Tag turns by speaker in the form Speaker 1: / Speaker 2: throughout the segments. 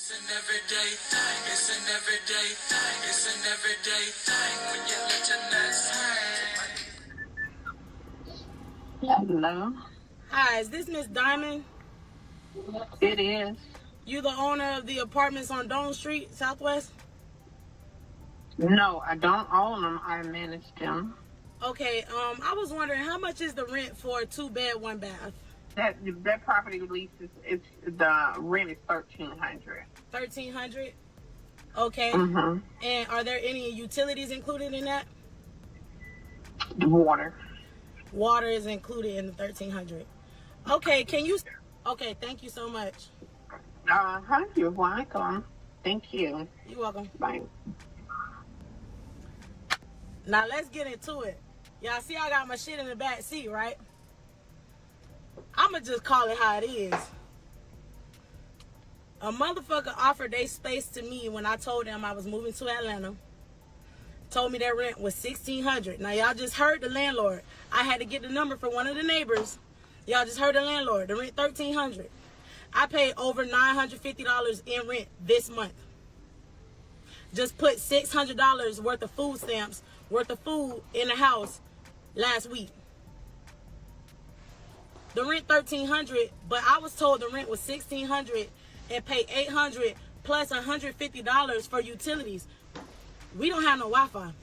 Speaker 1: It's an everyday thing. It's an everyday thing. It's an everyday thing when you let your nuts hang.
Speaker 2: Hello.
Speaker 3: Hi, is this Miss Diamond?
Speaker 2: It is.
Speaker 3: You the owner of the apartments on Dome Street, Southwest?
Speaker 2: No, I don't own them. I manage them.
Speaker 3: Okay, I was wondering how much is the rent for a 2-bed, 1-bath?
Speaker 2: That property lease is the rent is $1,300.
Speaker 3: $1,300? Okay.
Speaker 2: Mm-hmm.
Speaker 3: And are there any utilities included in that?
Speaker 2: The water.
Speaker 3: Water is included in the $1,300. Okay, can you? Okay, thank you so much.
Speaker 2: You're welcome. Thank you.
Speaker 3: You're welcome.
Speaker 2: Bye.
Speaker 3: Now let's get into it. Y'all see I got my shit in the back seat, right? I'ma just call it how it is. A motherfucker offered their space to me when I told them I was moving to Atlanta. Told me their rent was $1,600. Now y'all just heard the landlord. I had to get the number for one of the neighbors. Y'all just heard the landlord. The rent $1,300. I paid over $950 in rent this month. Just put $600 worth of food stamps, worth of food in the house last week. The rent $1,300, but I was told the rent was $1,600 and pay $800 plus $150 for utilities. We don't have no Wi-Fi.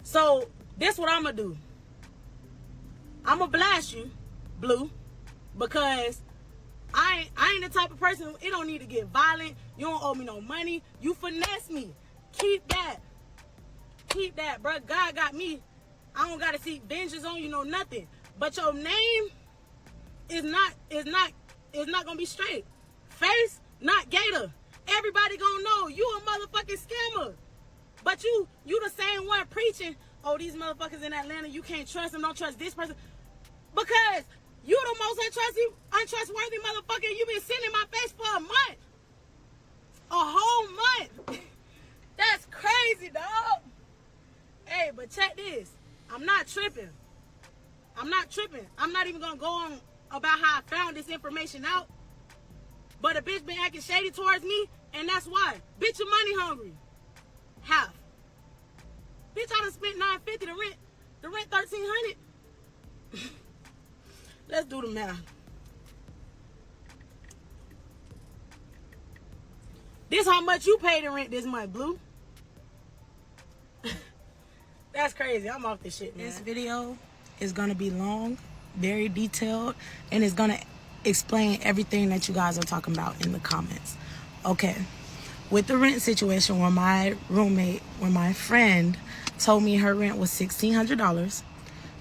Speaker 3: So this what I'm gonna do. I'm gonna blast you, Blue, because I ain't the type of person. It don't need to get violent. You don't owe me no money. You finesse me. Keep that. Keep that, bro. God got me. I don't gotta seek vengeance on you, no nothing. But your name is not gonna be straight. Face, not Gator. Everybody gonna know you a motherfucking scammer. But you the same one preaching, oh, these motherfuckers in Atlanta, you can't trust them, don't trust this person. Because you the most untrustworthy motherfucker. You been sitting in my face for a month. A whole month. That's crazy, dog. Hey, but check this. I'm not tripping. I'm not tripping. I'm not even gonna go on about how I found this information out. But a bitch been acting shady towards me, and that's why. Bitch, you're money hungry. Half. Bitch, I done spent $950 the rent $1,300. Let's do the math. This how much you paid in rent this month, Blue. That's crazy. I'm off this shit, man. This video is gonna be long, very detailed, and it's gonna explain everything that you guys are talking about in the comments. Okay, with the rent situation, where my friend told me her rent was $1,600,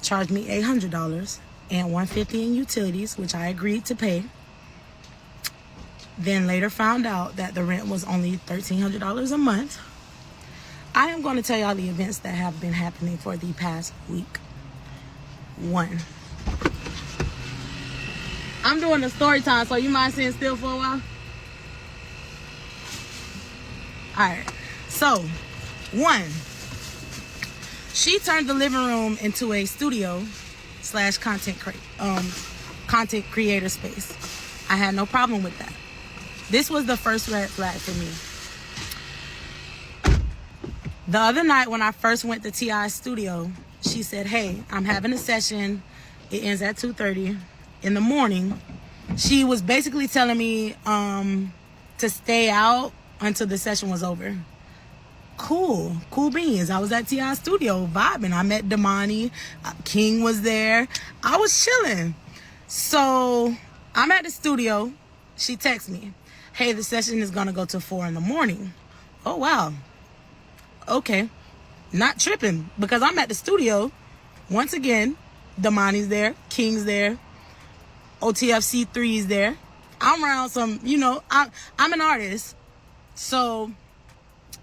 Speaker 3: charged me $800 and $150 in utilities, which I agreed to pay. Then later found out that the rent was only $1,300 a month. I am going to tell y'all the events that have been happening for the past week. 1. I'm doing a story time, so you mind sitting still for a while? Alright. So, 1. She turned the living room into a studio / content creator space. I had no problem with that. This was the first red flag for me. The other night when I first went to T.I.'s studio, she said, hey, I'm having a session. It ends at 2:30 in the morning. She was basically telling me to stay out until the session was over. Cool beans. I was at T.I.'s studio vibing. I met Damani. King was there. I was chilling. So I'm at the studio. She texts me, hey, the session is going to go till 4 in the morning. Oh, wow. Okay. Not tripping, because I'm at the studio. Once again, Damani's there. King's there. OTFC3's there. I'm around some, I'm an artist. So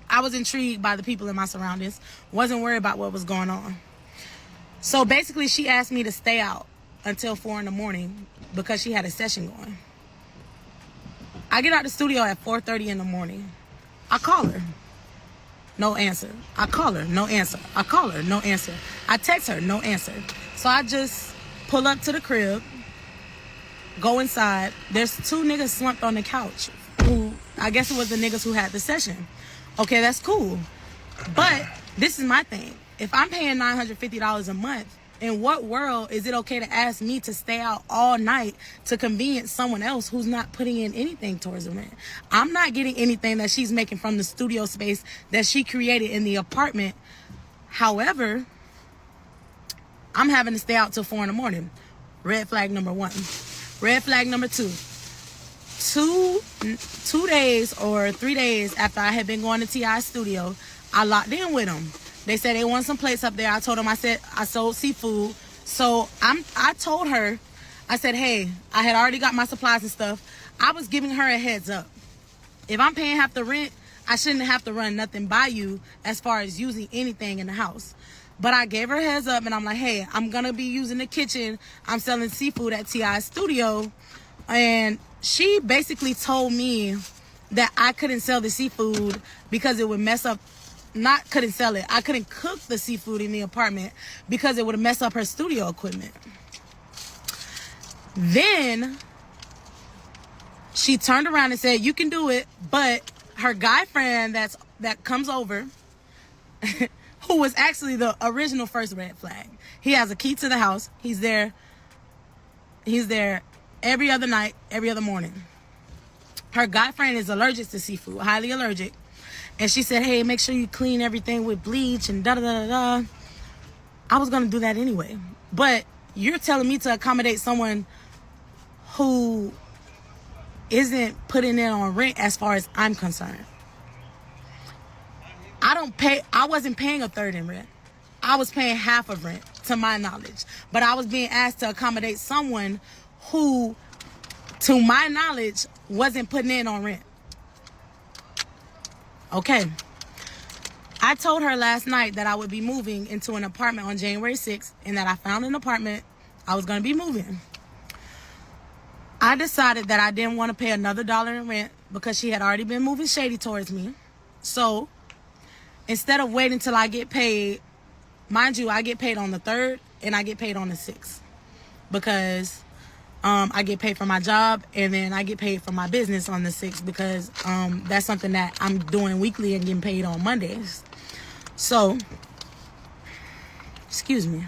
Speaker 3: I was intrigued by the people in my surroundings. Wasn't worried about what was going on. So basically, she asked me to stay out until 4 in the morning because she had a session going. I get out the studio at 4:30 in the morning. I call her. No answer. I call her. No answer. I call her. No answer. I text her. No answer. So I just pull up to the crib, go inside. There's 2 niggas slumped on the couch who I guess it was the niggas who had the session. Okay, that's cool. But this is my thing. If I'm paying $950 a month, in what world is it okay to ask me to stay out all night to convenience someone else who's not putting in anything towards the rent? I'm not getting anything that she's making from the studio space that she created in the apartment. However, I'm having to stay out till 4 in the morning. Red flag number 1. Red flag number 2. 2 days or 3 days after I had been going to T.I.'s studio, I locked in with them. They said they want some plates up there. I told them, I said, I sold seafood. So I told her, I said, hey, I had already got my supplies and stuff. I was giving her a heads up. If I'm paying half the rent, I shouldn't have to run nothing by you as far as using anything in the house. But I gave her a heads up and I'm like, hey, I'm going to be using the kitchen. I'm selling seafood at T.I.'s studio. And she basically told me that I couldn't sell the seafood because it would mess up. Not couldn't sell it. I couldn't cook the seafood in the apartment because it would mess up her studio equipment. Then she turned around and said, you can do it, but her guy friend that comes over, who was actually the original first red flag. He has a key to the house. He's there every other night, every other morning. Her guy friend is allergic to seafood, highly allergic. And she said, hey, make sure you clean everything with bleach and da-da-da-da-da. I was going to do that anyway. But you're telling me to accommodate someone who isn't putting in on rent as far as I'm concerned. I wasn't paying a third in rent. I was paying half of rent, to my knowledge. But I was being asked to accommodate someone who, to my knowledge, wasn't putting in on rent. Okay. I told her last night that I would be moving into an apartment on January 6th and that I found an apartment. I was going to be moving. I decided that I didn't want to pay another dollar in rent because she had already been moving shady towards me. So instead of waiting till I get paid, mind you, I get paid on the 3rd and I get paid on the 6th because I get paid for my job and then I get paid for my business on the 6th because that's something that I'm doing weekly and getting paid on Mondays. So, excuse me.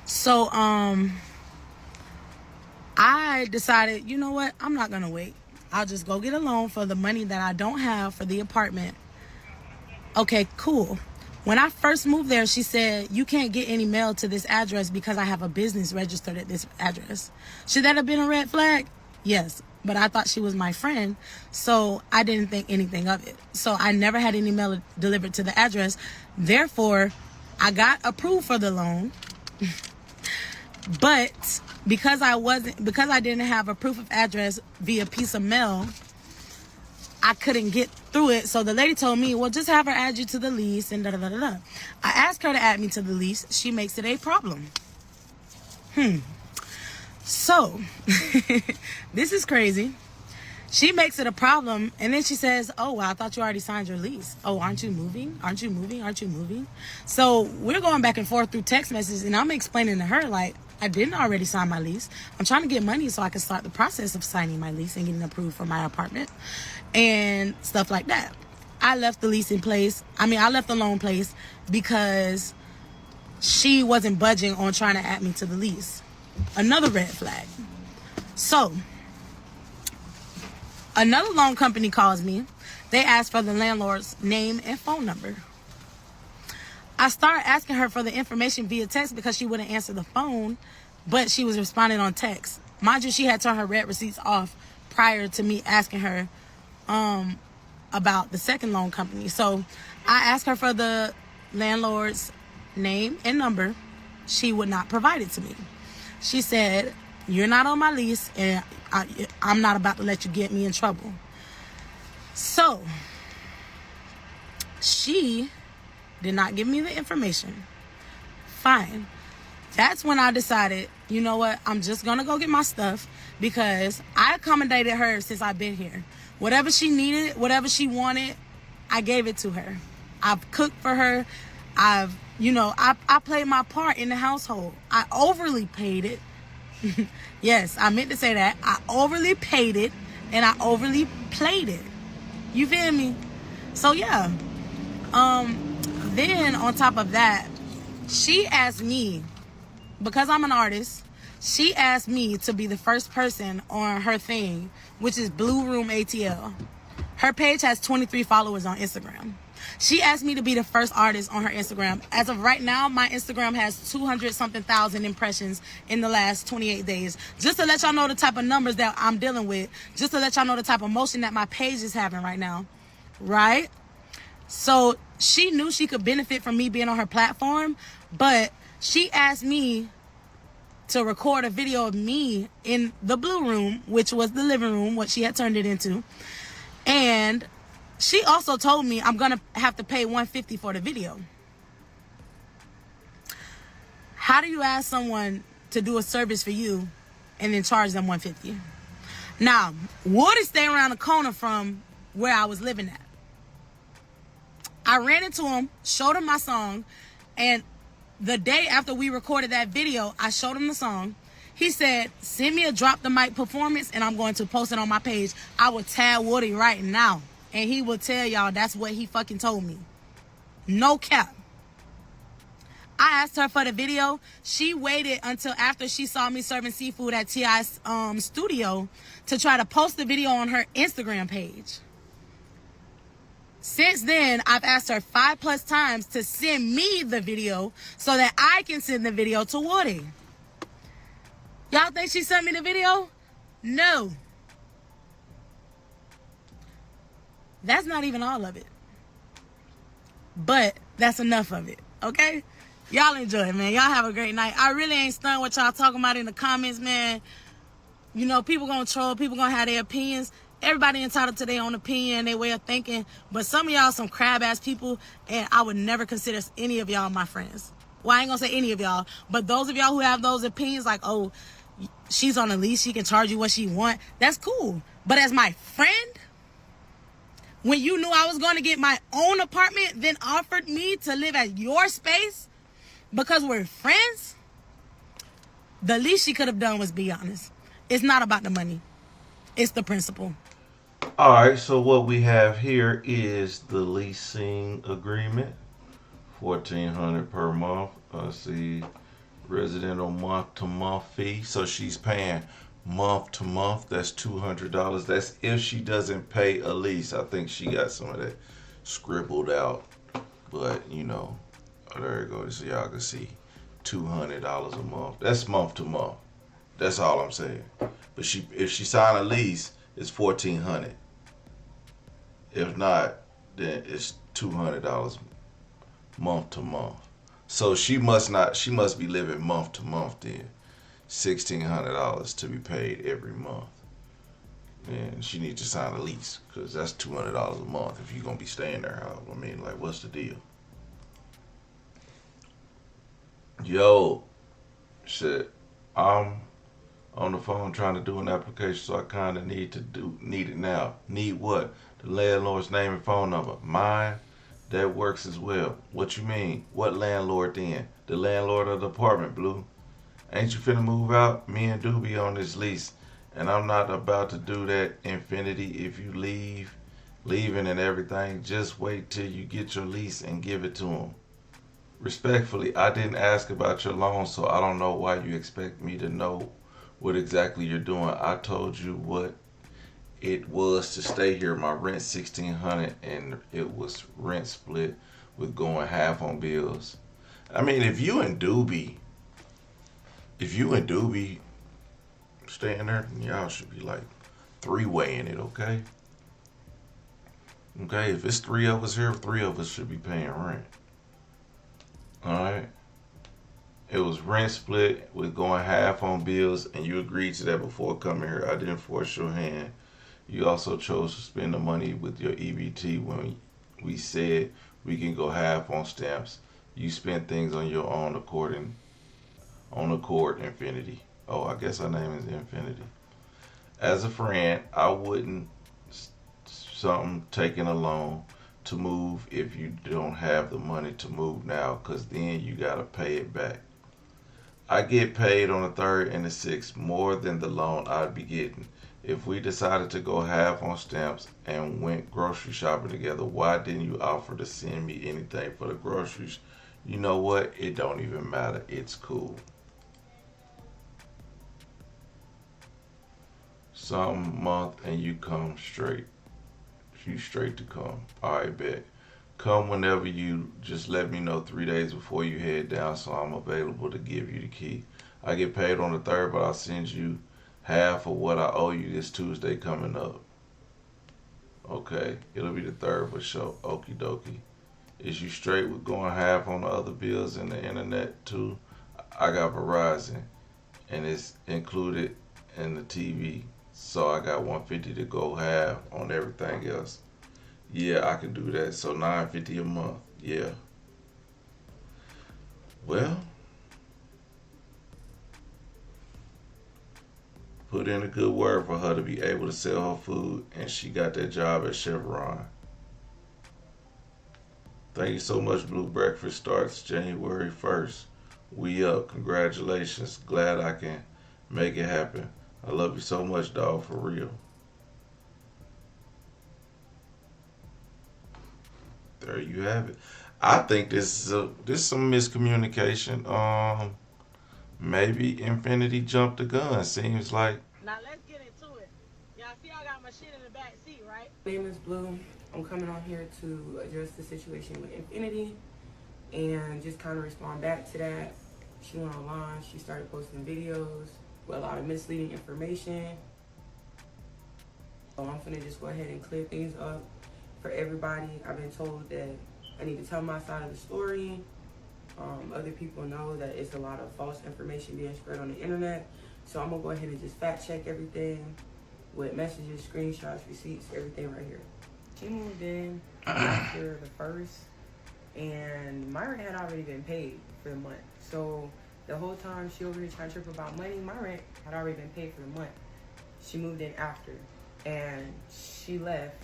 Speaker 3: So, I decided, you know what? I'm not going to wait. I'll just go get a loan for the money that I don't have for the apartment. Okay, cool. When I first moved there, she said, you can't get any mail to this address because I have a business registered at this address. Should that have been a red flag? Yes. But I thought she was my friend, so I didn't think anything of it. So I never had any mail delivered to the address. Therefore, I got approved for the loan. But because I didn't have a proof of address via piece of mail, I couldn't get through it. So the lady told me, well, just have her add you to the lease and da-da-da-da-da. I asked her to add me to the lease. She makes it a problem. So, this is crazy. She makes it a problem. And then she says, oh, well, I thought you already signed your lease. Oh, aren't you moving? Aren't you moving? Aren't you moving? So we're going back and forth through text messages. And I'm explaining to her, like, I didn't already sign my lease. I'm trying to get money so I can start the process of signing my lease and getting approved for my apartment and stuff like that. I left the lease in place. I left the loan in place because she wasn't budging on trying to add me to the lease. Another red flag. So, another loan company calls me. They ask for the landlord's name and phone number. I started asking her for the information via text because she wouldn't answer the phone, but she was responding on text. Mind you, she had turned her red receipts off prior to me asking her about the second loan company. So I asked her for the landlord's name and number. She would not provide it to me. She said, you're not on my lease and I'm not about to let you get me in trouble. So she did not give me the information. Fine. That's when I decided, you know what? I'm just going to go get my stuff because I accommodated her since I've been here. Whatever she needed, whatever she wanted, I gave it to her. I've cooked for her. I played my part in the household. I overly paid it. Yes, I meant to say that. I overly paid it and I overly played it. You feel me? So yeah. Then on top of that, she asked me, because I'm an artist, she asked me to be the first person on her thing, which is Blue Room ATL. Her page has 23 followers on Instagram. She asked me to be the first artist on her Instagram. As of right now, my Instagram has 200 something thousand impressions in the last 28 days. Just to let y'all know the type of numbers that I'm dealing with. Just to let y'all know the type of motion that my page is having right now. Right? So she knew she could benefit from me being on her platform, but she asked me to record a video of me in the Blue Room, which was the living room, what she had turned it into. And she also told me I'm gonna have to pay $150 for the video. How do you ask someone to do a service for you and then charge them $150? Now, Woody stayed around the corner from where I was living at. I ran into him, showed him my song, and the day after we recorded that video, I showed him the song. He said, send me a drop the mic performance and I'm going to post it on my page. I will tag Woody right now. And he will tell y'all that's what he fucking told me. No cap. I asked her for the video. She waited until after she saw me serving seafood at T.I.'s studio to try to post the video on her Instagram page. Since then, I've asked her 5+ times to send me the video so that I can send the video to Woody. Y'all think she sent me the video? No. That's not even all of it. But that's enough of it, okay? Y'all enjoy it, man. Y'all have a great night. I really ain't stunned what y'all talking about in the comments, man. You know, people gonna troll. People gonna have their opinions. Everybody entitled to their own opinion, their way of thinking. But some of y'all some crab-ass people, and I would never consider any of y'all my friends. Well, I ain't gonna say any of y'all, but those of y'all who have those opinions like, oh, she's on a lease, she can charge you what she want, that's cool. But as my friend, when you knew I was going to get my own apartment, then offered me to live at your space because we're friends, the least she could have done was be honest. It's not about the money. It's the principle.
Speaker 4: All right, so what we have here is the leasing agreement, $1,400 per month. See, residential month-to-month fee. So she's paying month-to-month. That's $200. That's if she doesn't pay a lease. I think she got some of that scribbled out, but you know, there you go. So y'all can see $200 a month. That's month-to-month. That's all I'm saying. But if she sign a lease, it's $1,400. If not, then it's $200 month to month. So she must be living month to month then. $1,600 to be paid every month. And she needs to sign a lease because that's $200 a month if you're gonna be staying there. I mean, like, what's the deal? Yo, shit, I'm on the phone trying to do an application, so I kind of need it now. Need what? The landlord's name and phone number. Mine, that works as well. What you mean? What landlord then? The landlord of the apartment, Blue. Ain't you finna move out? Me and Doobie on this lease, and I'm not about to do that. Infinity, if you leaving and everything, just wait till you get your lease and give it to him. Respectfully, I didn't ask about your loan, so I don't know why you expect me to know what exactly you're doing. I told you what it was to stay here. My rent $1,600, and it was rent split with going half on bills. I mean, if you and Doobie staying there, y'all should be like three-weighing it, okay? Okay, if it's three of us here, three of us should be paying rent. Alright? It was rent split with going half on bills, and you agreed to that before coming here. I didn't force your hand. You also chose to spend the money with your EBT when we said we can go half on stamps. You spent things on your own accord, Infinity. Oh, I guess her name is Infinity. As a friend, I wouldn't taking a loan to move if you don't have the money to move now, because then you got to pay it back. I get paid on the 3rd and the 6th more than the loan I'd be getting If we decided to go half on stamps and went grocery shopping together, why didn't you offer to send me anything for the groceries? You know what? It don't even matter. It's cool. Some month and you come straight. You straight to come. Alright, bet. Come whenever you just let me know 3 days before you head down so I'm available to give you the key. I get paid on the 3rd, but I'll send you half of what I owe you this Tuesday coming up. Okay, it'll be the 3rd for sure. Okie dokie. Is you straight with going half on the other bills and the internet too? I got Verizon and it's included in the TV. So I got $150 to go half on everything else. Yeah, I can do that. So $950 a month. Yeah. Well, put in a good word for her to be able to sell her food, and she got that job at Chevron. Thank you so much, Blue. Breakfast starts January 1st. We up. Congratulations. Glad I can make it happen. I love you so much, dog, for real. There you have it. I think this is some miscommunication. Maybe Infinity jumped the gun. Seems like.
Speaker 3: Now let's get into it. Y'all see I got my shit in the back seat, right?
Speaker 5: My name is Blue. I'm coming on here to address the situation with Infinity and just kind of respond back to that. She went online. She started posting videos with a lot of misleading information. So I'm finna just go ahead and clear things up for everybody. I've been told that I need to tell my side of the story. Other people know that it's a lot of false information being spread on the internet. So I'm gonna go ahead and just fact check everything with messages, screenshots, receipts, everything right here. She moved in after the 1st and my rent had already been paid for the month. So the whole time she over here trying to trip about money, my rent had already been paid for the month. She moved in after and she left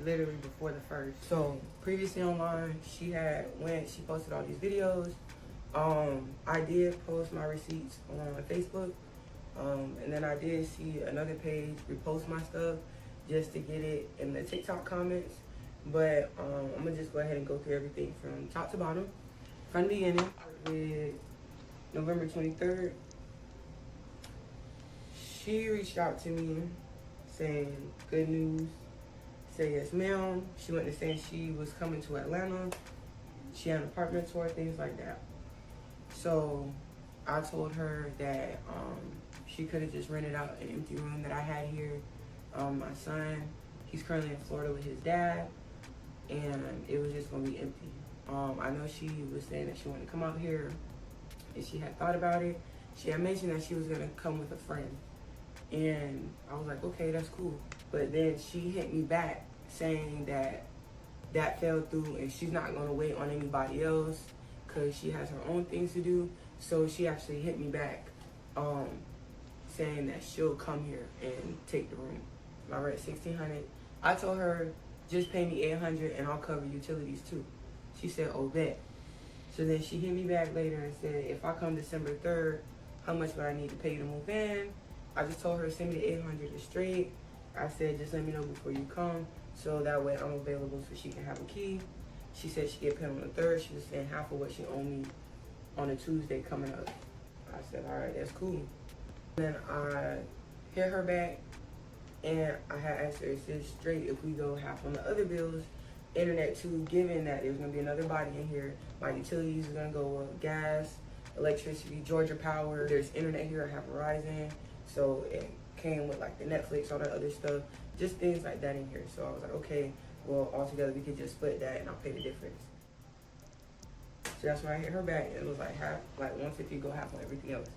Speaker 5: literally before the 1st. So previously online, she posted all these videos. I did post my receipts on Facebook. And then I did see another page repost my stuff just to get it in the TikTok comments. But I'm gonna just go ahead and go through everything from top to bottom. From the beginning, with November 23rd, she reached out to me saying, good news, say yes ma'am. She went to saying she was coming to Atlanta. She had an apartment tour, things like that. So I told her that she could have just rented out an empty room that I had here. My son, he's currently in Florida with his dad, and it was just gonna be empty. I know she was saying that she wanted to come out here, and she had thought about it. She had mentioned that she was gonna come with a friend, and I was like, okay, that's cool. But then she hit me back saying that that fell through, and she's not gonna wait on anybody else because she has her own things to do. So she actually hit me back, saying that she'll come here and take the room. My rent $1,600. I told her just pay me $800 and I'll cover utilities too. She said, oh, bet. So then she hit me back later and said, if I come December 3rd, how much would I need to pay you to move in? I just told her, send me the $800 straight. I said, just let me know before you come, so that way I'm available so she can have a key. She said she get paid on the 3rd. She was saying half of what she owed me on a Tuesday coming up. I said, all right, that's cool. Then I hit her back, and I had asked her, is this straight if we go half on the other bills? Internet too, given that there's gonna be another body in here. My utilities are gonna go up, gas, electricity, Georgia Power. There's internet here, I have Verizon. So it came with like the Netflix, all that other stuff, just things like that in here. So I was like, okay, well, all together we could just split that and I'll pay the difference. So that's when I hit her back, and it was like half, like $150 go half on everything else.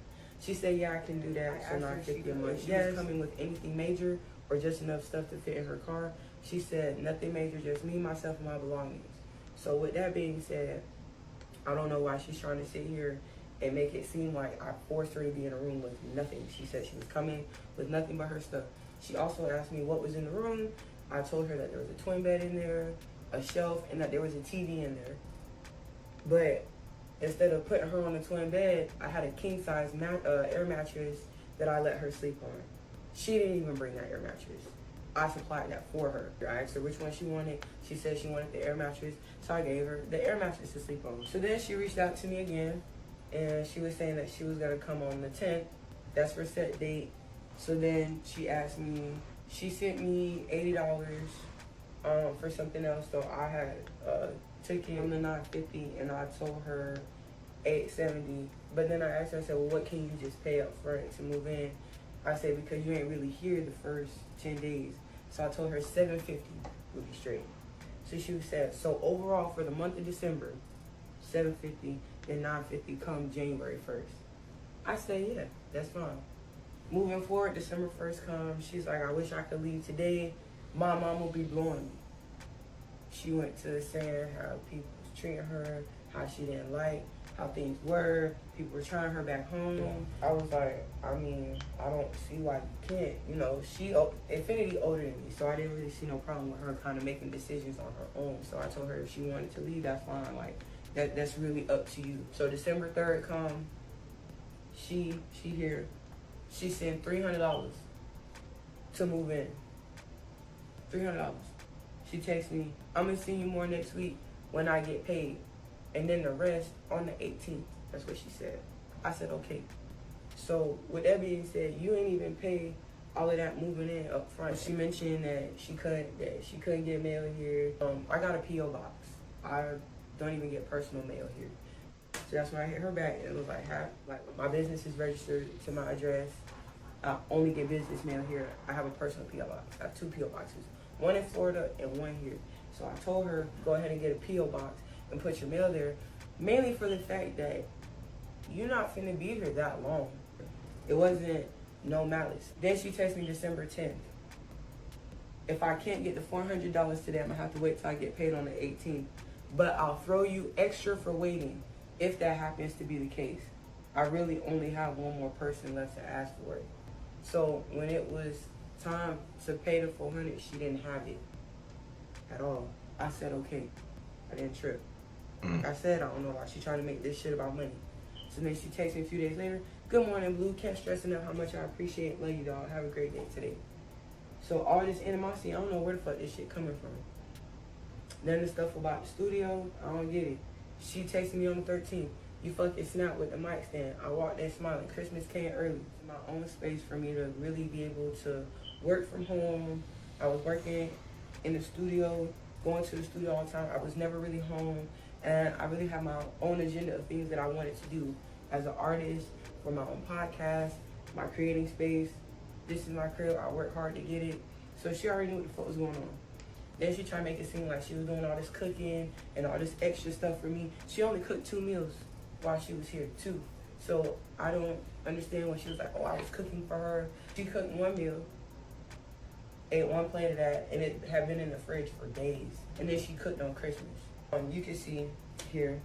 Speaker 5: She said, yeah, I can do that. So $950 a month. She was coming with anything major or just enough stuff to fit in her car. She said, nothing major, just me, myself, and my belongings. So with that being said, I don't know why she's trying to sit here and make it seem like I forced her to be in a room with nothing. She said she was coming with nothing but her stuff. She also asked me what was in the room. I told her that there was a twin bed in there, a shelf, and that there was a TV in there. But instead of putting her on the twin bed, I had a king-size air mattress that I let her sleep on. She didn't even bring that air mattress. I supplied that for her. I asked her which one she wanted. She said she wanted the air mattress, so I gave her the air mattress to sleep on. So then she reached out to me again, and she was saying that she was gonna come on the 10th. That's her set date. So then she asked me, she sent me $80 for something else. So I had took it on the $950, and I told her $870. But then I asked her, I said, well, what can you just pay up front to move in? I said, because you ain't really here the first 10 days. So I told her $750 would be straight. So she said, so overall for the month of December, $750 and $950 come January 1st. I said, yeah, that's fine. Moving forward, December 1st comes. She's like, I wish I could leave today. My mom will be blowing me. She went to saying how people was treating her, how she didn't like how things were. People were trying her back home. I was like, I mean, I don't see why you can't. You know, she Infinity older than me, so I didn't really see no problem with her kind of making decisions on her own. So I told her if she wanted to leave, that's fine. Like that's really up to you. So December 3rd come. She here. She sent $300 to move in. $300. She texts me, I'm gonna see you more next week when I get paid. And then the rest on the 18th. That's what she said. I said, okay. So with that being said, you ain't even pay all of that moving in up front. She mentioned that she couldn't get mail here. I got a P.O. box. I don't even get personal mail here. So that's when I hit her back, and it was like my business is registered to my address. I only get business mail here. I have a personal P.O. box. I have 2 P.O. boxes, one in Florida and one here. So I told her, go ahead and get a P.O. box and put your mail there, mainly for the fact that you're not finna be here that long. It wasn't no malice. Then she texted me December 10th. If I can't get the $400 today, I'm gonna have to wait till I get paid on the 18th. But I'll throw you extra for waiting if that happens to be the case. I really only have one more person left to ask for it. So when it was time to pay the $400, she didn't have it at all. I said, okay. I didn't trip. Like I said, I don't know why she trying to make this shit about money. So then she texts me a few days later, good morning, Blue. Can't stress enough how much I appreciate. Love you, dog. Have a great day today. So all this animosity, I don't know where the fuck this shit coming from. Then the stuff about the studio, I don't get it. She texted me on the 13th. You fucking snap with the mic stand. I walked in smiling. Christmas came early. My own space for me to really be able to work from home. I was working in the studio, going to the studio all the time. I was never really home. And I really have my own agenda of things that I wanted to do as an artist, for my own podcast, my creating space. This is my crib. I work hard to get it. So she already knew what the fuck was going on. Then she tried to make it seem like she was doing all this cooking and all this extra stuff for me. She only cooked 2 meals while she was here, 2. So I don't understand when she was like, oh, I was cooking for her. She cooked 1 meal, ate 1 plate of that, and it had been in the fridge for days. And then she cooked on Christmas. You can see here,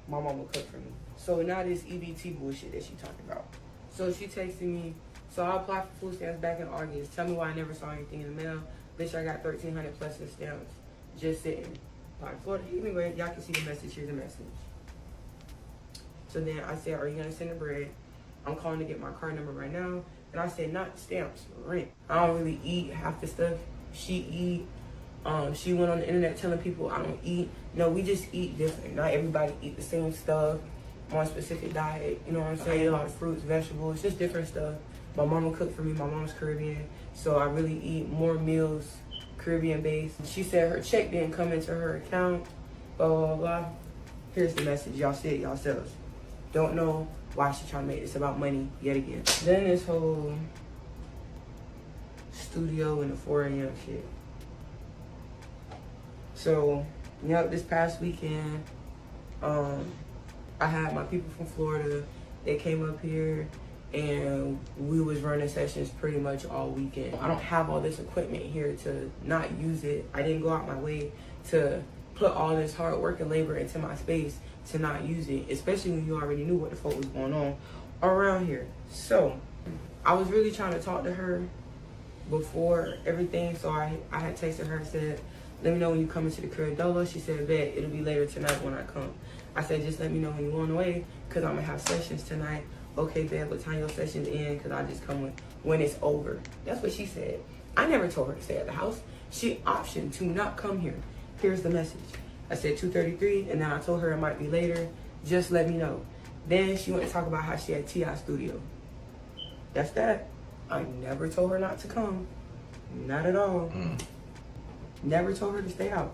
Speaker 5: my mama cooked for me. So now this EBT bullshit that she talking about. So she texted me, so I applied for food stamps back in August. Tell me why I never saw anything in the mail. Bitch, I got 1,300 plus in stamps just sitting by Florida. Anyway, y'all can see the message. Here's the message. So then I said, are you gonna send the bread? I'm calling to get my card number right now. And I said, not stamps, rent. I don't really eat half the stuff she eat. She went on the internet telling people I don't eat. No, we just eat different. Not everybody eat the same stuff on a specific diet. You know what I'm saying? A lot of fruits, vegetables, just different stuff. My mama cooked for me. My mom's Caribbean. So I really eat more meals Caribbean based. She said her check didn't come into her account. Blah, blah, blah, blah. Here's the message. Y'all see it yourselves. Don't know why she trying to make this about money yet again. Then this whole studio and the 4 a.m. shit. So, yep, this past weekend, I had my people from Florida. They came up here, and we was running sessions pretty much all weekend. I don't have all this equipment here to not use it. I didn't go out my way to put all this hard work and labor into my space to not use it, especially when you already knew what the fuck was going on around here. So, I was really trying to talk to her before everything, so I had texted her and said, let me know when you come into the crib dolo. She said, bet, it'll be later tonight when I come. I said, just let me know when you're on the way, because I'm going to have sessions tonight okay, babe, what time your session's in? Because I just come when it's over. That's what she said. I never told her to stay at the house. She optioned to not come here. Here's the message. I said 2:33, and then I told her it might be later. Just let me know. Then she went to talk about how she had T.I. studio. That's that. I never told her not to come. Not at all. Never told her to stay out.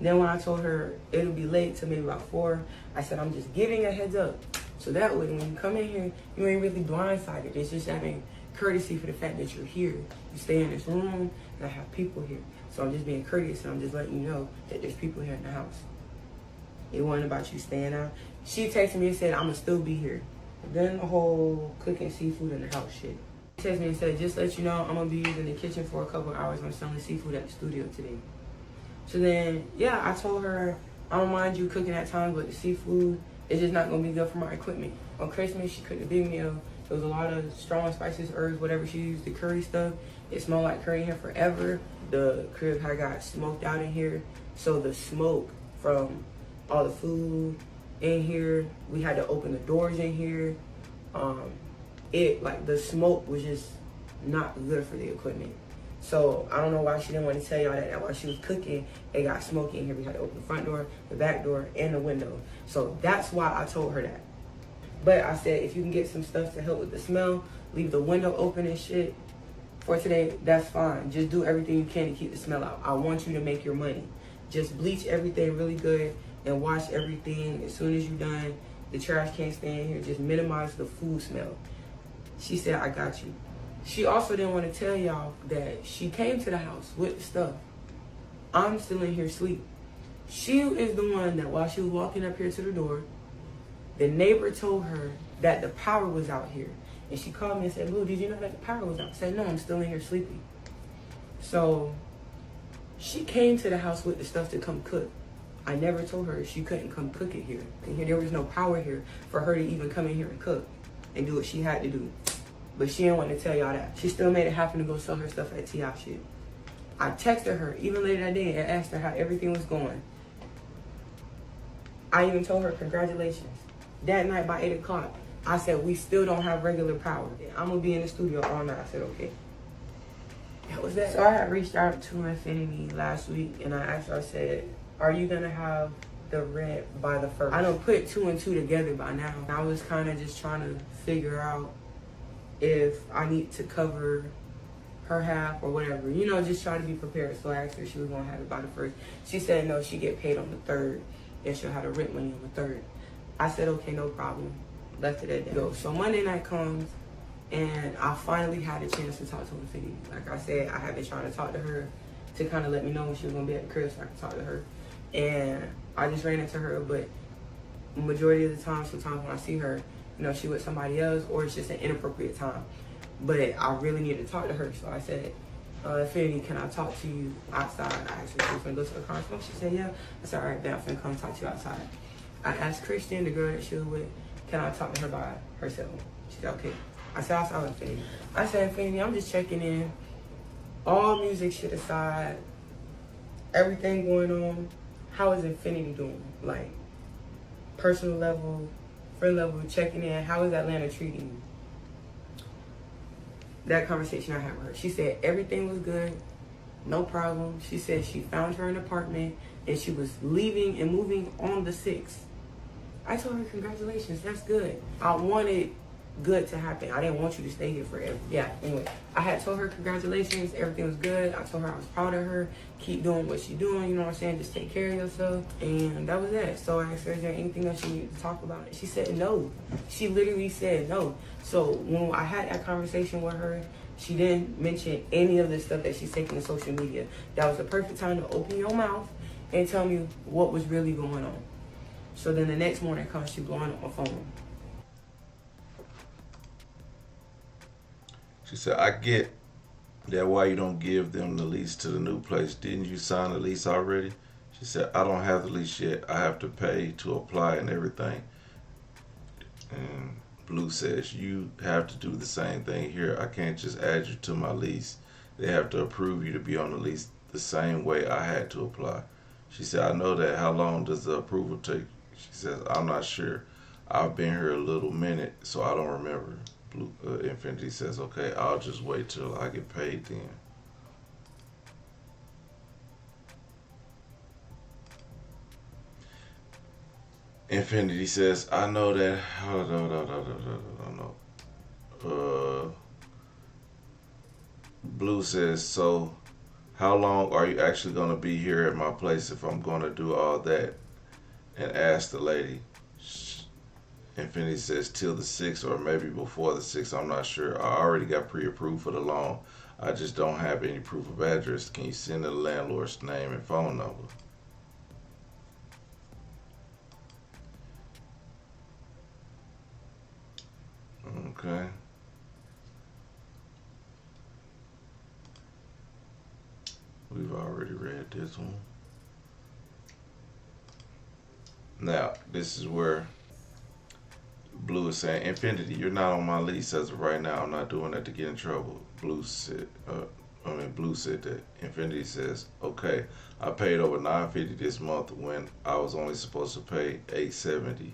Speaker 5: Then when I told her it'll be late to maybe about 4, I said I'm just giving a heads up. So that way when you come in here, you ain't really blindsided. It's just having courtesy for the fact that you're here. You stay in this room and I have people here. So I'm just being courteous and I'm just letting you know that there's people here in the house. It wasn't about you staying out. She texted me and said, I'm going to still be here. Then the whole cooking seafood in the house shit. She texted me and said, just let you know, I'm going to be using the kitchen for a couple of hours. I'm selling seafood at the studio today. So then, yeah, I told her, I don't mind you cooking at times, but the seafood is just not going to be good for my equipment. On Christmas, she cooked a big meal. There was a lot of strong spices, herbs, whatever she used, the curry stuff. It smelled like curry in here forever. The crib had got smoked out in here. So the smoke from all the food in here, we had to open the doors in here. The smoke was just not good for the equipment. So I don't know why she didn't want to tell y'all that while she was cooking, it got smoky in here. We had to open the front door, the back door, and the window. So that's why I told her that. But I said, if you can get some stuff to help with the smell, leave the window open and shit for today, that's fine. Just do everything you can to keep the smell out. I want you to make your money. Just bleach everything really good and wash everything as soon as you're done. The trash can't stay in here. Just minimize the food smell. She said, I got you. She also didn't want to tell y'all that she came to the house with the stuff. I'm still in here asleep. She is the one that while she was walking up here to the door, the neighbor told her that the power was out here. And she called me and said, Lou, did you know that the power was out? I said, no, I'm still in here sleeping. So she came to the house with the stuff to come cook. I never told her she couldn't come cook it here. And here there was no power here for her to even come in here and cook and do what she had to do. But she didn't want to tell y'all that. She still made it happen to go sell her stuff at T.I. shit. I texted her even later that day and asked her how everything was going. I even told her congratulations. That night by 8 o'clock, I said, we still don't have regular power. I'm going to be in the studio all night. I said, okay. That was that. So I had reached out to Infinity last week and I asked her, I said, are you going to have the rent by the 1st? I done put 2 and 2 together by now. I was kind of just trying to figure out if I need to cover her half or whatever. You know, just try to be prepared. So I asked her if she was going to have it by the 1st. She said no, she get paid on the 3rd and she'll have the rent money on the 3rd. I said, okay, no problem. Left it at that. Go. So Monday night comes and I finally had a chance to talk to Infinity. Like I said, I had been trying to talk to her to kind of let me know when she was going to be at the crib so I could talk to her. And I just ran into her, but majority of the time, sometimes when I see her, you know, she with somebody else or it's just an inappropriate time. But I really needed to talk to her. So I said, Infinity, can I talk to you outside? I asked her if she was going to go to the concert. She said, yeah. I said, all right, then I'm going to come talk to you outside. I asked Christian, the girl that she was with, can I talk to her by herself? She said, okay. I said, I'll talk with Infinity. I said, Infinity, I'm just checking in. All music shit aside, everything going on, how is Infinity doing? Like, personal level, friend level, checking in. How is Atlanta treating you? That conversation I had with her. She said everything was good, no problem. She said she found her an apartment and she was leaving and moving on the 6th. I told her, congratulations, that's good. I wanted good to happen. I didn't want you to stay here forever. Yeah, anyway, I had told her congratulations, everything was good. I told her I was proud of her. Keep doing what she's doing, you know what I'm saying? Just take care of yourself. And that was that. So I asked her, is there anything else you need to talk about? She said no. She literally said no. So when I had that conversation with her, she didn't mention any of the stuff that she's taking to social media. That was the perfect time to open your mouth and tell me what was really going on. So then the next morning comes, she blowing up my phone.
Speaker 4: She said, I get that why you don't give them the lease to the new place. Didn't you sign the lease already? She said, I don't have the lease yet. I have to pay to apply and everything. And Blue says, you have to do the same thing here. I can't just add you to my lease. They have to approve you to be on the lease the same way I had to apply. She said, I know that. How long does the approval take? She says, I'm not sure. I've been here a little minute, so I don't remember. Infinity says, okay, I'll just wait till I get paid then. Infinity says, I know that. Blue says, so how long are you actually going to be here at my place if I'm going to do all that? And ask the lady. Infinity says, till the 6th or maybe before the 6th. I'm not sure. I already got pre-approved for the loan. I just don't have any proof of address. Can you send the landlord's name and phone number? Okay. We've already read this one. Now, this is where Blue is saying, Infinity, you're not on my lease as of right now. I'm not doing that to get in trouble. Blue said that. Infinity says, okay, I paid over $950 this month when I was only supposed to pay $870.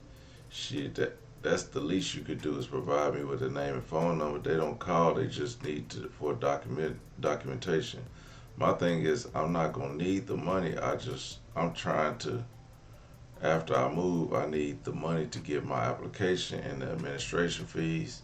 Speaker 4: Shit, that's the least you could do is provide me with a name and phone number. They don't call, they just need for documentation. My thing is, I'm not gonna need the money. I'm trying to, after I move, I need the money to get my application and the administration fees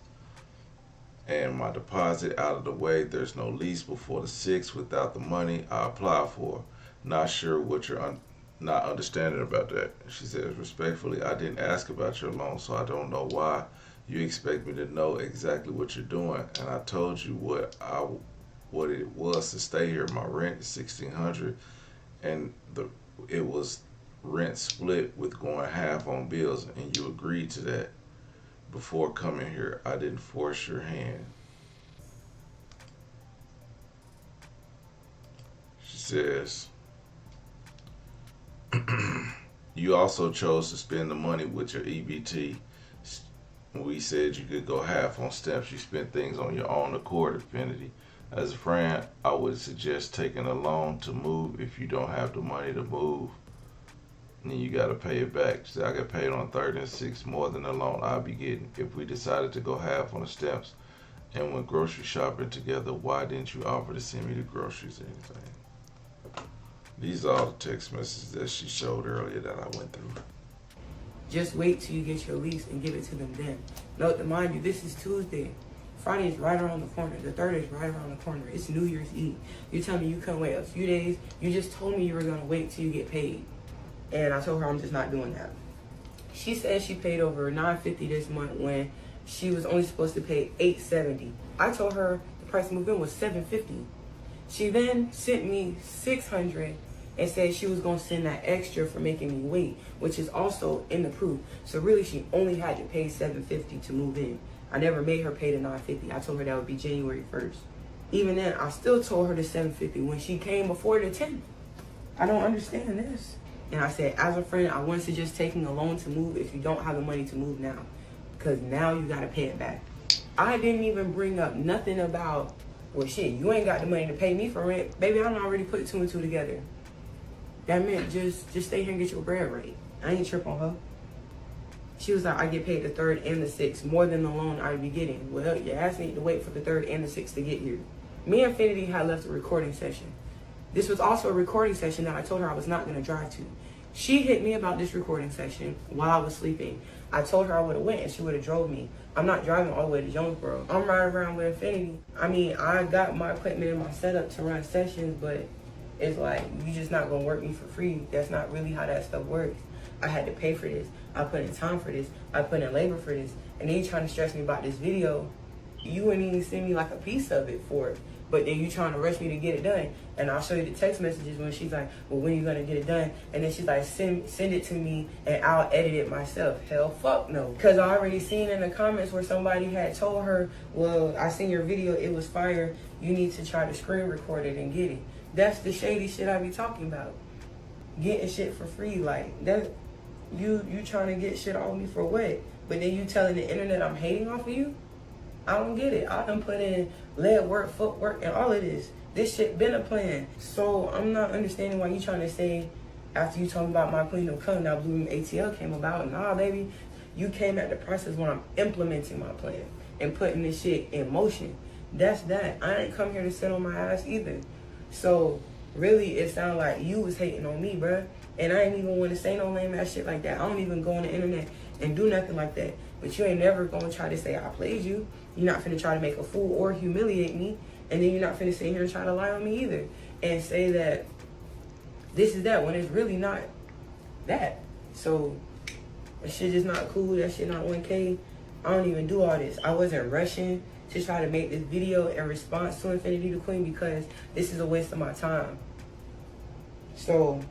Speaker 4: and my deposit out of the way. There's no lease before the 6th without the money I apply for. Not sure what you're not understanding about that. She says, respectfully, I didn't ask about your loan, so I don't know why you expect me to know exactly what you're doing. And I told you what it was to stay here. My rent is $1,600, and it was rent split with going half on bills, and you agreed to that before coming here. I didn't force your hand. She says, you also chose to spend the money with your EBT. We said you could go half on steps. You spent things on your own accord, Infinity. As a friend, I would suggest taking a loan to move if you don't have the money to move. And then you got to pay it back. She said, I get paid on 3rd and 6th more than the loan I'll be getting. If we decided to go half on the steps and went grocery shopping together, why didn't you offer to send me the groceries or anything? These are all the text messages that she showed earlier that I went through.
Speaker 5: Just wait till you get your lease and give it to them then. Note to mind you, this is Tuesday. Friday is right around the corner. The 3rd is right around the corner. It's New Year's Eve. You tell me you couldn't wait a few days. You just told me you were going to wait till you get paid. And I told her I'm just not doing that. She said she paid over $950 this month when she was only supposed to pay $870. I told her the price to move in was $750. She then sent me $600 and said she was going to send that extra for making me wait, which is also in the proof. So really, she only had to pay $750 to move in. I never made her pay the $950. I told her that would be January 1st. Even then, I still told her the $750 when she came before the 10th. I don't understand this. And I said, as a friend, I wouldn't suggest taking a loan to move if you don't have the money to move now, because now you got to pay it back. I didn't even bring up nothing about, well, shit, you ain't got the money to pay me for rent. Baby, I done already put 2 and 2 together. That meant just stay here and get your bread right. I ain't trip on her. She was like, I get paid the 3rd and the 6th, more than the loan I'd be getting. Well, your ass need to wait for the 3rd and the 6th to get here. Me and Infinity had left a recording session. This was also a recording session that I told her I was not going to drive to. She hit me about this recording session while I was sleeping. I told her I would have went and she would have drove me. I'm not driving all the way to Jonesboro. I'm riding around with Infinity. I mean, I got my equipment and my setup to run sessions, but it's like, you just not going to work me for free. That's not really how that stuff works. I had to pay for this. I put in time for this. I put in labor for this. And then you trying to stress me about this video. You wouldn't even send me like a piece of it for it. But then you trying to rush me to get it done. And I'll show you the text messages when she's like, well, when are you going to get it done? And then she's like, send it to me and I'll edit it myself. Hell, fuck no. Because I already seen in the comments where somebody had told her, well, I seen your video, it was fire. You need to try to screen record it and get it. That's the shady shit I be talking about. Getting shit for free. Like, that, you trying to get shit on me for what? But then you telling the internet I'm hating off of you? I don't get it. I done put in leg work, footwork, and all of this. This shit been a plan. So I'm not understanding why you trying to say, after you told me about my Queen of Come, now Blue ATL came about. Nah, baby, You came at the process when I'm implementing my plan and putting this shit in motion. That's that. I ain't come here to sit on my ass either. So really, it sounded like you was hating on me, bruh. And I ain't even want to say no lame ass shit like that. I don't even go on the internet and do nothing like that. But you ain't never gonna try to say I played you. You're not finna try to make a fool or humiliate me. And then you're not finna sit here and try to lie on me either. And say that this is that when it's really not that. So that shit is not cool. That shit not 1K. I don't even do all this. I wasn't rushing to try to make this video in response to Infinity the Queen because this is a waste of my time. So,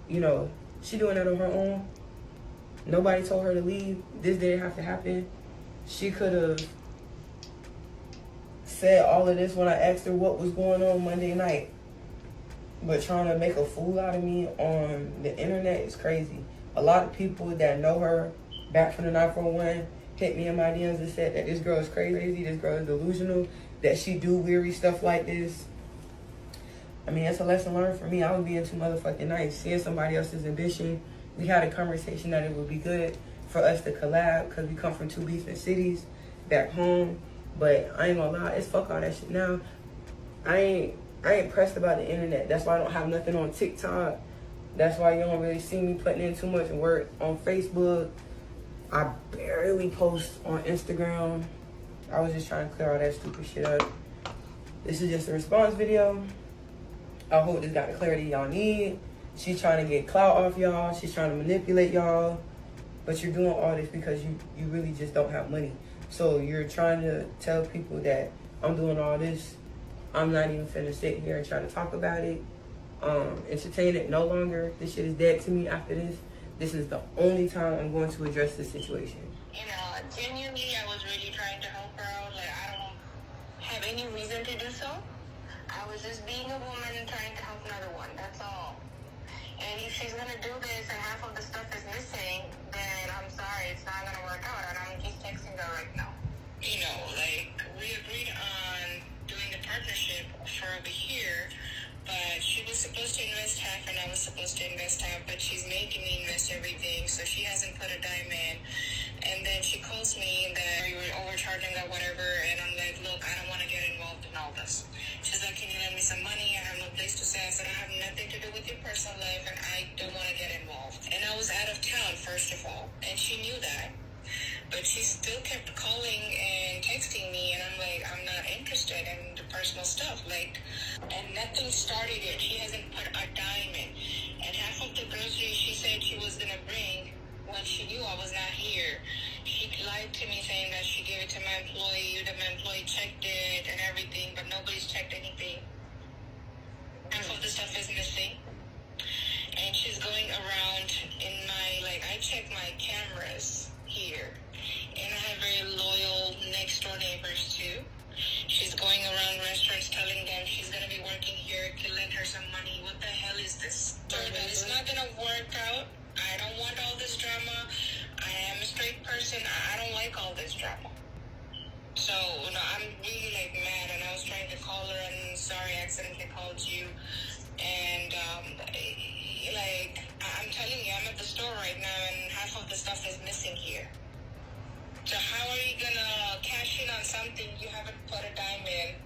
Speaker 5: you know, she doing that on her own. Nobody told her to leave. This didn't have to happen. She could have said all of this when I asked her what was going on Monday night. But trying to make a fool out of me on the internet is crazy. A lot of people that know her back from the 941 hit me in my DMs and said that this girl is crazy, this girl is delusional, that she do weary stuff like this. I mean, it's a lesson learned for me. I was being too motherfucking nice. Seeing somebody else's ambition, we had a conversation that it would be good for us to collab because we come from two different cities back home. But I ain't gonna lie, it's fuck all that shit now. I ain't pressed about the internet. That's why I don't have nothing on TikTok. That's why you don't really see me putting in too much work on Facebook. I barely post on Instagram. I was just trying to clear all that stupid shit up. This is just a response video. I hope this got the clarity y'all need. She's trying to get clout off y'all. She's trying to manipulate y'all. But you're doing all this because you really just don't have money. So you're trying to tell people that I'm doing all this. I'm not even finna sit here and try to talk about it. Entertain it no longer. This shit is dead to me after this. This is the only time I'm going to address this situation.
Speaker 6: You know, genuinely, I was really trying to help her out. Like, I don't have any reason to do so. I was just being a woman and trying to help another one. That's all. And if she's gonna do this and half of the stuff is missing, then I'm sorry, it's not gonna work out. And I'm just texting her right now. You know, like, we agreed on doing the partnership for over here. But she was supposed to invest half and I was supposed to invest half, but she's making me invest everything, so she hasn't put a dime in. And then she calls me that we were overcharging or whatever, and I'm like, look, I don't want to get involved in all this. She's like, can you lend me some money? I have no place to stay. I said, I have nothing to do with your personal life and I don't want to get involved. And I was out of town, first of all, and she knew that. But she still kept calling and texting me, and I'm like, I'm not interested in the personal stuff. Like, and nothing started yet. She hasn't put a dime in. And half of the groceries she said she was going to bring when she knew I was not here, she lied to me saying that she gave it to my employee, that my employee checked it and everything, but nobody's checked anything. Half of the stuff is missing. And she's going around in my, like, I check my cameras here. And I have very loyal next door neighbors too. She's going around restaurants telling them she's going to be working here to lend her some money. What the hell is this? So that it's not going to work out. I don't want all this drama. I am a straight person. I don't like all this drama. So, you know, I'm really like mad, and I was trying to call her, and sorry, I accidentally called you. And like, I'm telling you, I'm at the store right now, and half of the stuff is missing here. So how are you gonna cash in on something you haven't put a dime in?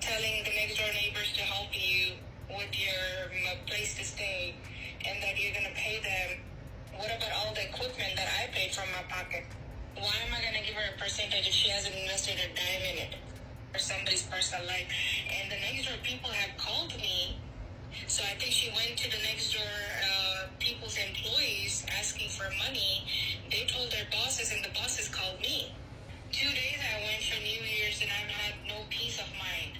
Speaker 6: Telling the next door neighbors to help you with your place to stay, and that you're gonna pay them. What about all the equipment that I paid from my pocket? Why am I gonna give her a percentage if she hasn't invested a dime in it? Or somebody's personal life. And the next door people have called me. So I think she went to the next door people's employees asking for money. They told their bosses, and the bosses called me. 2 days I went for New Year's, and I've had no peace of mind.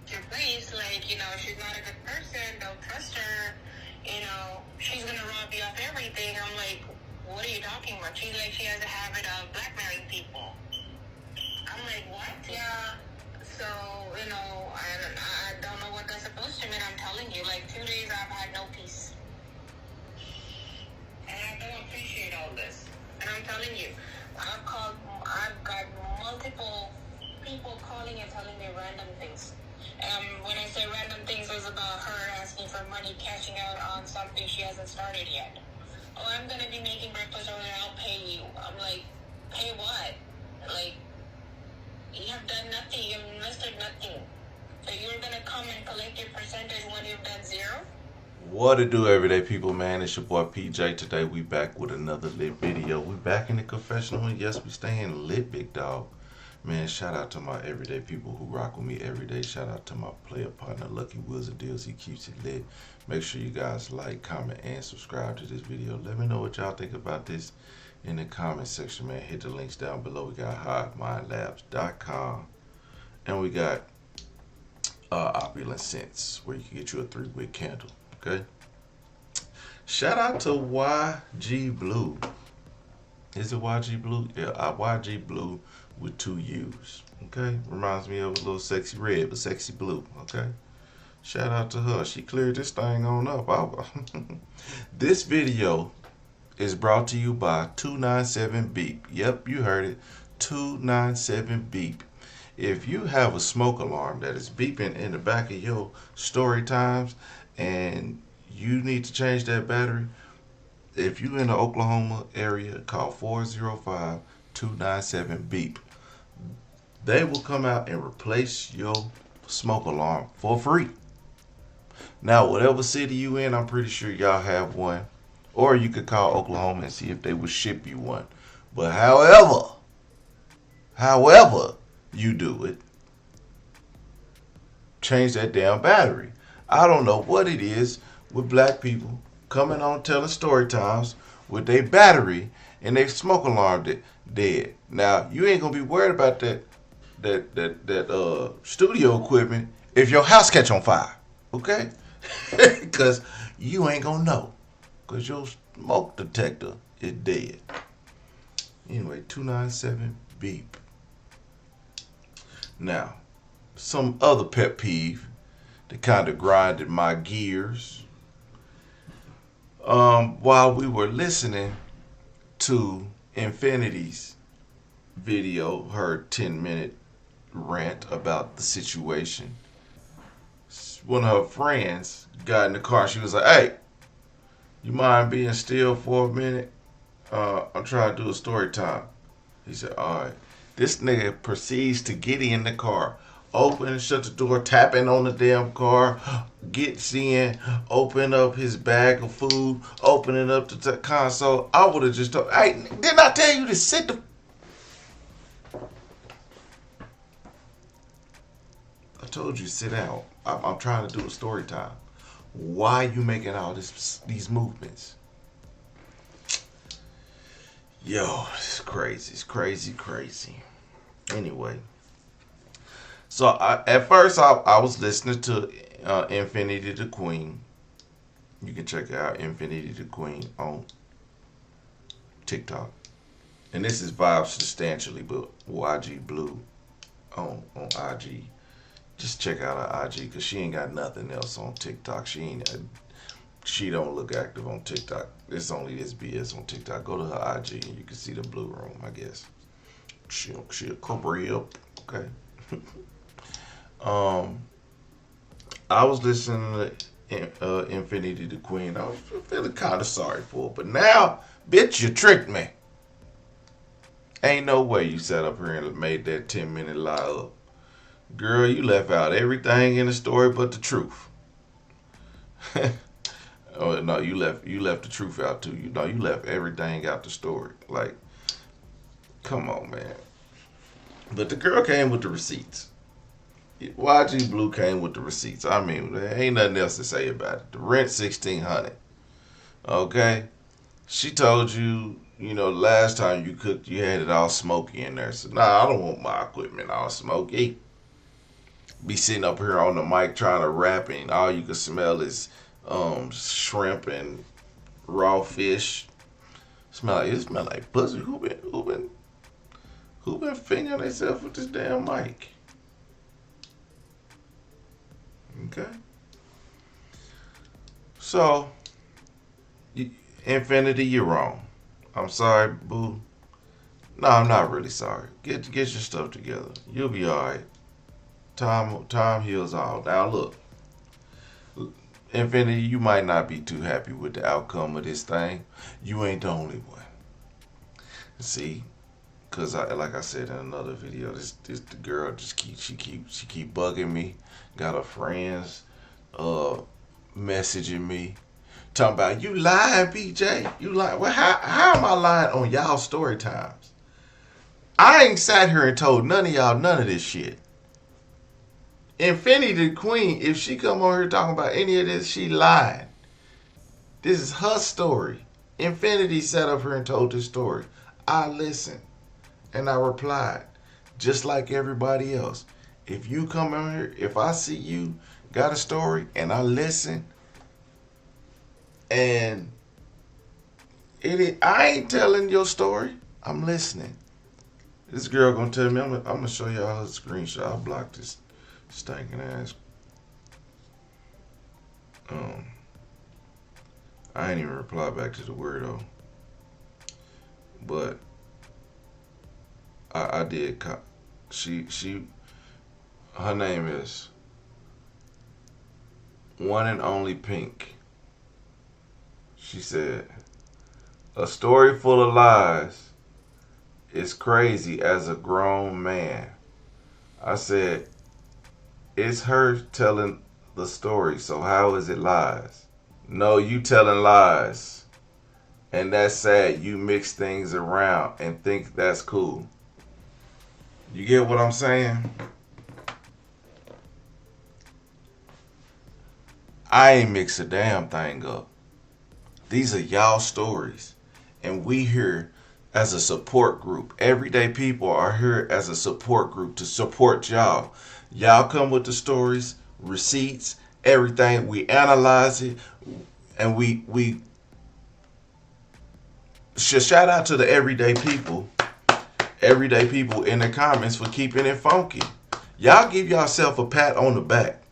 Speaker 6: Your place, like, you know, she's not a good person, don't trust her, you know, she's gonna rob you of everything. I'm like, what are you talking about? She's like, she has a habit of blackmailing people. I'm like, what? Yeah. So, you know, I don't know what that's supposed to mean. I'm telling you, like, 2 days I've had no peace. And I don't appreciate all this. And I'm telling you, I've got multiple people calling and telling me random things. When I say random things, it's about her asking for money, cashing out on something she hasn't started yet. oh, I'm gonna be making breakfast over there, I'll pay you. I'm like, pay what? Like, you have done nothing, you've invested nothing. So you're gonna come and collect your percentage when you've done zero?
Speaker 4: What to do, everyday people, man? It's your boy PJ. Today we back with another lit video. We back in the confessional, and yes, we staying lit, big dog. Man, shout out to my everyday people who rock with me every day. Shout out to my player partner, Lucky Wizard Deals. He keeps it lit. Make sure you guys like, comment, and subscribe to this video. Let me know what y'all think about this in the comment section, man. Hit the links down below. We got HiveMindLabs.com, and we got Opulence Scents, where you can get you a 3-wick candle. Okay. Shout out to YG Blue. Is it YG Blue? Yeah, YG Blue with 2 U's. Okay. Reminds me of a little sexy red, but sexy blue. Okay. Shout out to her. She cleared this thing on up. This video is brought to you by 297 Beep. Yep, you heard it. 297 Beep. If you have a smoke alarm that is beeping in the back of your story times and you need to change that battery, if you're in the Oklahoma area, call 405-297 Beep. They will come out and replace your smoke alarm for free. Now, whatever city you in, I'm pretty sure y'all have one. Or you could call Oklahoma and see if they would ship you one. But however you do it, change that damn battery. I don't know what it is with black people coming on telling story times with their battery and their smoke alarm dead. Now, you ain't gonna be worried about that studio equipment if your house catch on fire, okay? Because you ain't gonna know, because your smoke detector is dead. Anyway, 297 Beep. Now, some other pet peeve that kind of grinded my gears while we were listening to Infinity's video, her 10-minute rant about the situation. One of her friends got in the car. She was like, hey, you mind being still for a minute? I'm trying to do a story time. He said, all right. This nigga proceeds to get in the car, open and shut the door, tapping on the damn car, gets in, open up his bag of food, opening up the console. I would have just told, hey, didn't I tell you to sit the... I told you sit down. I'm trying to do a story time. Why you making all these movements? Yo, it's crazy. It's crazy. Anyway. So at first I was listening to Infinity the Queen. You can check out Infinity the Queen on TikTok. And this is Vibes Substantially, but YG Blue on IG. Just check out her IG, because she ain't got nothing else on TikTok. She don't look active on TikTok. It's only this BS on TikTok. Go to her IG and you can see the blue room, I guess. She'll cover you up. Okay. I was listening to Infinity the Queen. I was feeling kind of sorry for her. But now, bitch, you tricked me. Ain't no way you sat up here and made that 10-minute lie up. Girl, you left out everything in the story but the truth. Oh no, you left the truth out too. You left everything out the story. Like, come on, man. But the girl came with the receipts. YG Blue came with the receipts. I mean, there ain't nothing else to say about it. The rent $1,600. Okay? She told you, last time you cooked, you had it all smoky in there. So, nah, I don't want my equipment all smoky. Be sitting up here on the mic trying to rap, and all you can smell is shrimp and raw fish. It smell like pussy. Who been fingering themselves with this damn mic? Okay. So, Infinity, you're wrong. I'm sorry, boo. No, I'm not really sorry. Get your stuff together. You'll be all right. Time heals all. Now look, Infinity, you might not be too happy with the outcome of this thing. You ain't the only one. See, cause like I said in another video, this the girl just keep bugging me. Got her friends messaging me, talking about you lying, PJ. You lying. Well, how am I lying on y'all story times? I ain't sat here and told none of y'all none of this shit. Infinity the Queen, if she come on here talking about any of this, she lied. This is her story. Infinity sat up here and told this story. I listened and I replied, just like everybody else. If you come on here, if I see you got a story and I listen, and I ain't telling your story, I'm listening. This girl gonna tell me, I'm gonna show y'all her screenshot. I'll block this stinking ass. I ain't even reply back to the weirdo, but I did. Her name is One and Only Pink. She said, a story full of lies is crazy as a grown man. I said, it's her telling the story, so how is it lies? No, you telling lies. And that's sad. You mix things around and think that's cool. You get what I'm saying? I ain't mix a damn thing up. These are y'all stories. And we here as a support group. Everyday people are here as a support group to support y'all. Y'all come with the stories, receipts, everything. We analyze it. And we shout out to the everyday people in the comments for keeping it funky. Y'all give yourself a pat on the back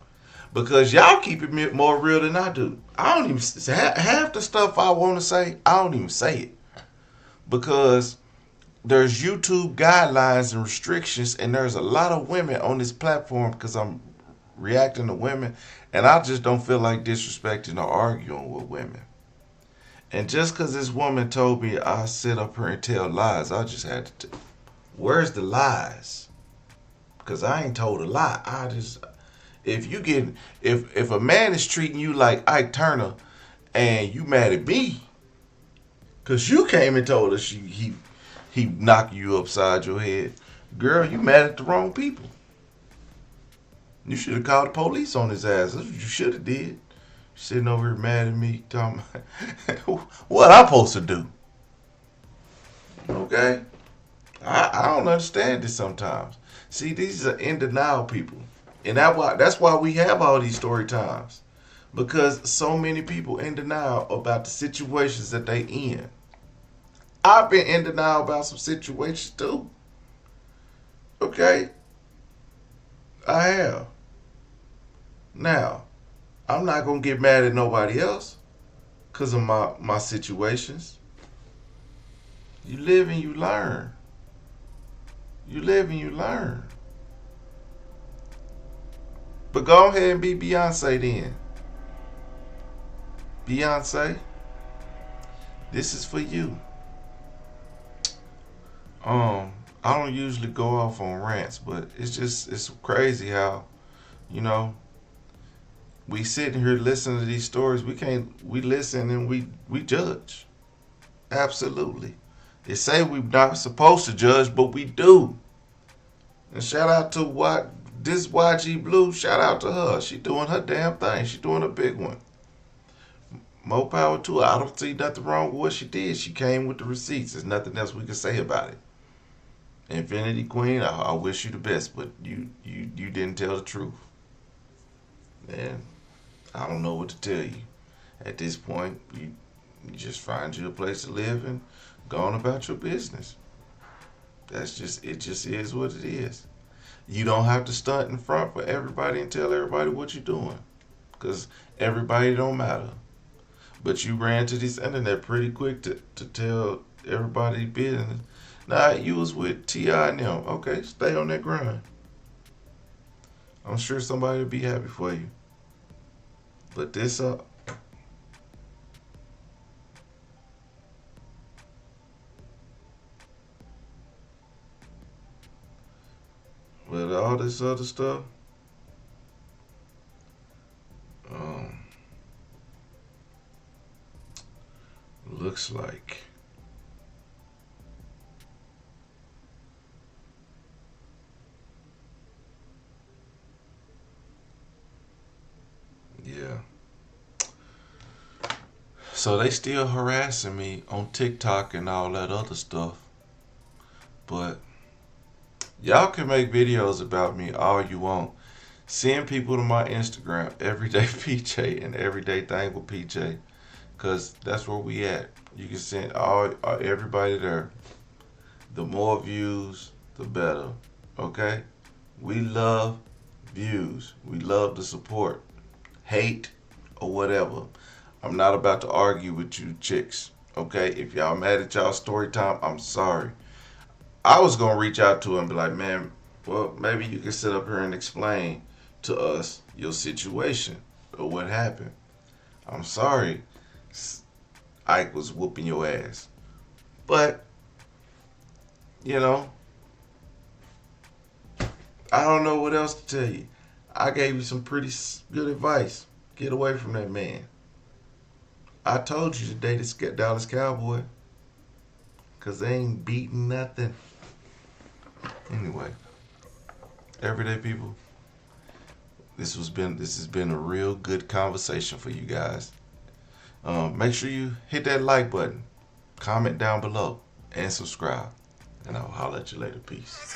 Speaker 4: because y'all keep it more real than I do. I don't even half the stuff I want to say. I don't even say it because there's YouTube guidelines and restrictions, and there's a lot of women on this platform because I'm reacting to women, and I just don't feel like disrespecting or arguing with women. And just because this woman told me I sit up here and tell lies, I just had to where's the lies? Because I ain't told a lie. If a man is treating you like Ike Turner and you mad at me because you came and told us he knocked you upside your head, girl, you mad at the wrong people. You should have called the police on his ass. That's what you should have did. Sitting over here mad at me, talking about what I'm supposed to do. Okay? I don't understand this sometimes. See, these are in denial people. And that's why we have all these story times. Because so many people in denial about the situations that they in. I've been in denial about some situations too. Okay? I have. Now, I'm not going to get mad at nobody else because of my situations. You live and you learn. You live and you learn. But go ahead and be Beyonce then. Beyonce, this is for you. I don't usually go off on rants, but it's crazy how, we sitting here listening to these stories. We listen and we judge. Absolutely. They say we're not supposed to judge, but we do. And shout out to this YG Blue, shout out to her. She doing her damn thing. She doing a big one. More power to her. I don't see nothing wrong with what she did. She came with the receipts. There's nothing else we can say about it. Infinity Queen, I wish you the best, but you didn't tell the truth. And I don't know what to tell you. At this point, you just find you a place to live and go on about your business. It just is what it is. You don't have to stunt in front for everybody and tell everybody what you're doing. Because everybody don't matter. But you ran to this internet pretty quick to tell everybody business. Nah, you was with T.I. and them. Okay, stay on that grind. I'm sure somebody will be happy for you. But this up. With all this other stuff, looks like yeah. So they still harassing me on TikTok and all that other stuff. But y'all can make videos about me all you want. Send people to my Instagram, everydaypj and everydaything with PJ, cause that's where we at. You can send everybody there. The more views, the better. Okay? We love views. We love the support. Hate or whatever. I'm not about to argue with you chicks. Okay? If y'all mad at y'all story time, I'm sorry. I was gonna reach out to him and be like, man, well, maybe you can sit up here and explain to us your situation or what happened. I'm sorry Ike was whooping your ass. But, you know, I don't know what else to tell you. I gave you some pretty good advice. Get away from that man. I told you to date this Dallas Cowboy, because they ain't beating nothing. Anyway, everyday people, this has been a real good conversation for you guys. Make sure you hit that like button, comment down below, and subscribe. And I'll holler at you later. Peace.